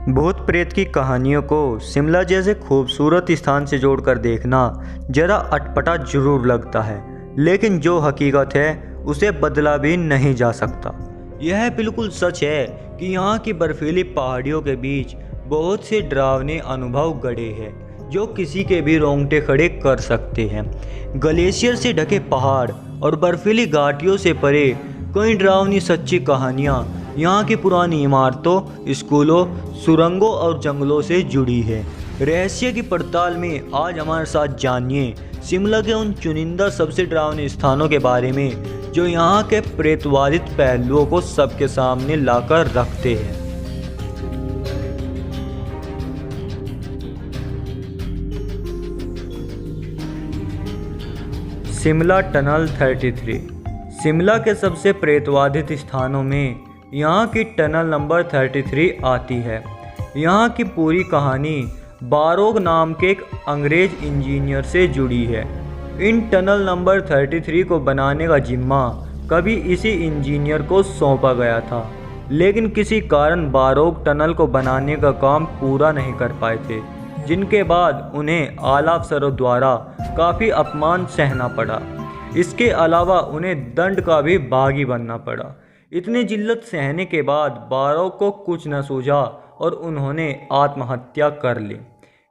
भूत प्रेत की कहानियों को शिमला जैसे खूबसूरत स्थान से जोड़कर देखना जरा अटपटा जरूर लगता है, लेकिन जो हकीकत है उसे बदला भी नहीं जा सकता। यह बिल्कुल सच है कि यहाँ की बर्फीली पहाड़ियों के बीच बहुत से डरावने अनुभव गड़े हैं जो किसी के भी रोंगटे खड़े कर सकते हैं। ग्लेशियर से ढके पहाड़ और बर्फीली घाटियों से परे कई डरावनी सच्ची कहानियाँ यहाँ की पुरानी इमारतों, स्कूलों, सुरंगों और जंगलों से जुड़ी है। रहस्य की पड़ताल में आज हमारे साथ जानिए शिमला के उन चुनिंदा सबसे डरावने स्थानों के बारे में जो यहाँ के प्रेतवादित पहलुओं को सबके सामने लाकर रखते हैं। शिमला टनल 33। शिमला के सबसे प्रेतवादित स्थानों में यहाँ की टनल नंबर 33 आती है। यहाँ की पूरी कहानी बारोग नाम के एक अंग्रेज इंजीनियर से जुड़ी है। इन टनल नंबर 33 को बनाने का जिम्मा कभी इसी इंजीनियर को सौंपा गया था, लेकिन किसी कारण बारोग टनल को बनाने का काम पूरा नहीं कर पाए थे, जिनके बाद उन्हें आला अफसरों द्वारा काफ़ी अपमान सहना पड़ा। इसके अलावा उन्हें दंड का भी भागी बनना पड़ा। इतनी जिल्लत सहने के बाद बारोग को कुछ न सूझा और उन्होंने आत्महत्या कर ली,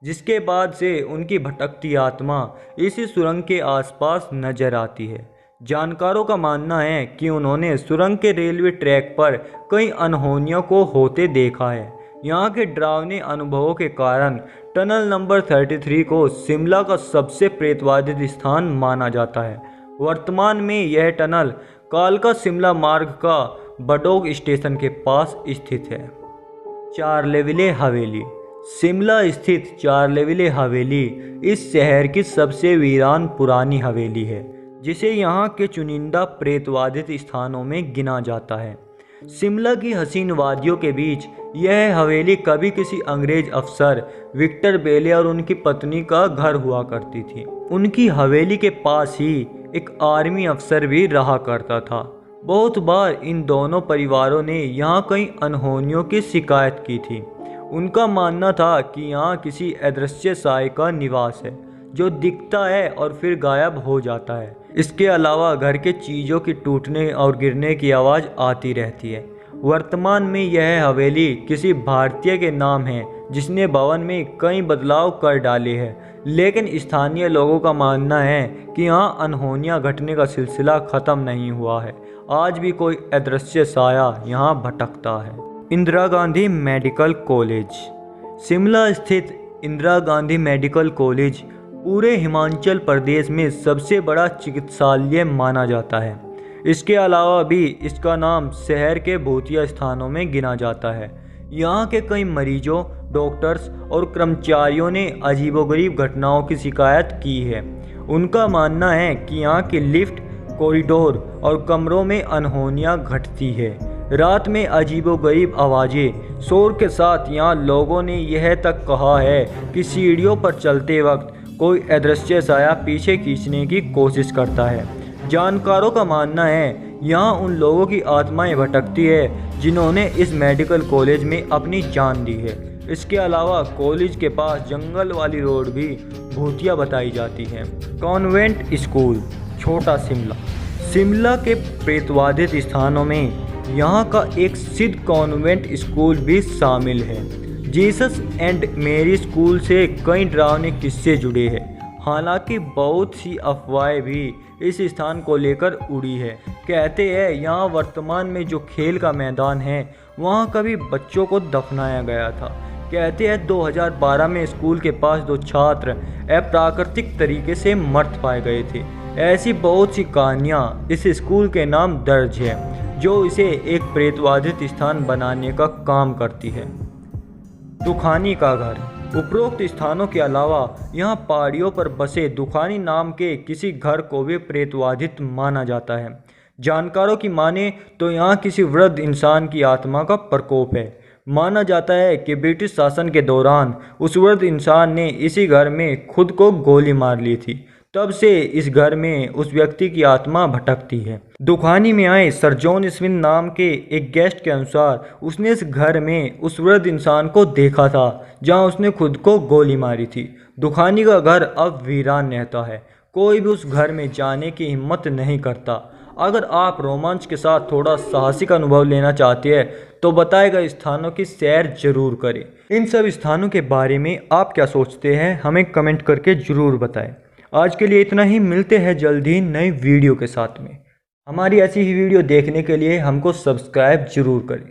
जिसके बाद से उनकी भटकती आत्मा इसी सुरंग के आसपास नजर आती है। जानकारों का मानना है कि उन्होंने सुरंग के रेलवे ट्रैक पर कई अनहोनियों को होते देखा है। यहाँ के डरावने अनुभवों के कारण टनल नंबर 33 को शिमला का सबसे प्रेतवादित स्थान माना जाता है। वर्तमान में यह टनल कालका शिमला मार्ग का बडोग स्टेशन के पास स्थित है। चारलेविले हवेली। शिमला स्थित चारलेविले हवेली इस शहर की सबसे वीरान पुरानी हवेली है, जिसे यहाँ के चुनिंदा प्रेतवादित स्थानों में गिना जाता है। शिमला की हसीन वादियों के बीच यह हवेली कभी किसी अंग्रेज अफसर विक्टर बेले और उनकी पत्नी का घर हुआ करती थी। उनकी हवेली के पास ही एक आर्मी अफसर भी रहा करता था। बहुत बार इन दोनों परिवारों ने यहाँ कई अनहोनियों की शिकायत की थी। उनका मानना था कि यहाँ किसी अदृश्य साय का निवास है जो दिखता है और फिर गायब हो जाता है। इसके अलावा घर के चीज़ों की टूटने और गिरने की आवाज़ आती रहती है। वर्तमान में यह हवेली किसी भारतीय के नाम है जिसने भवन में कई बदलाव कर डाले हैं, लेकिन स्थानीय लोगों का मानना है कि यहाँ अनहोनियाँ घटने का सिलसिला ख़त्म नहीं हुआ है। आज भी कोई अदृश्य साया यहाँ भटकता है। Indira Gandhi medical college. शिमला स्थित इंदिरा गांधी मेडिकल कॉलेज पूरे हिमाचल प्रदेश में सबसे बड़ा चिकित्सालय माना जाता है। इसके अलावा भी इसका नाम शहर के भूतिया स्थानों में गिना जाता है। यहाँ के कई मरीजों, डॉक्टर्स और कर्मचारियों ने अजीबोगरीब घटनाओं की शिकायत की है। उनका मानना है कि यहाँ की लिफ्ट, कॉरिडोर और कमरों में अनहोनियाँ घटती है। रात में अजीबोगरीब आवाज़ें, शोर के साथ यहाँ लोगों ने यह तक कहा है कि सीढ़ियों पर चलते वक्त कोई अदृश्य साया पीछे खींचने की कोशिश करता है। जानकारों का मानना है यहाँ उन लोगों की आत्माएं भटकती है जिन्होंने इस मेडिकल कॉलेज में अपनी जान दी है। इसके अलावा कॉलेज के पास जंगल वाली रोड भी भूतिया बताई जाती है। कॉन्वेंट स्कूल, छोटा शिमला। शिमला के प्रेतवादित स्थानों में यहाँ का एक सिद्ध कॉन्वेंट स्कूल भी शामिल है। जीसस एंड मेरी स्कूल से कई डरावने किस्से जुड़े हैं। हालांकि बहुत सी अफवाहें भी इस स्थान को लेकर उड़ी है। कहते हैं यहाँ वर्तमान में जो खेल का मैदान है वहाँ कभी बच्चों को दफनाया गया था। कहते हैं 2012 में स्कूल के पास 2 छात्र अप्राकृतिक तरीके से मृत पाए गए थे। ऐसी बहुत सी कहानियाँ इस स्कूल के नाम दर्ज है जो इसे एक प्रेतवादित स्थान बनाने का काम करती है। दुखानी का घर। उपरोक्त स्थानों के अलावा यहाँ पहाड़ियों पर बसे दुखानी नाम के किसी घर को भी प्रेतवादित माना जाता है। जानकारों की माने तो यहाँ किसी वृद्ध इंसान की आत्मा का प्रकोप है। माना जाता है कि ब्रिटिश शासन के दौरान उस वृद्ध इंसान ने इसी घर में खुद को गोली मार ली थी, तब से इस घर में उस व्यक्ति की आत्मा भटकती है। दुखानी में आए सर जॉन स्मिथ नाम के एक गेस्ट के अनुसार उसने इस घर में उस वृद्ध इंसान को देखा था जहां उसने खुद को गोली मारी थी। दुखानी का घर अब वीरान रहता है, कोई भी उस घर में जाने की हिम्मत नहीं करता। अगर आप रोमांच के साथ थोड़ा साहसिक अनुभव लेना चाहते हैं तो बताए गए स्थानों की सैर जरूर करें। इन सब स्थानों के बारे में आप क्या सोचते हैं हमें कमेंट करके ज़रूर बताएं। आज के लिए इतना ही, मिलते हैं जल्द ही नई वीडियो के साथ में। हमारी ऐसी ही वीडियो देखने के लिए हमको सब्सक्राइब जरूर करें।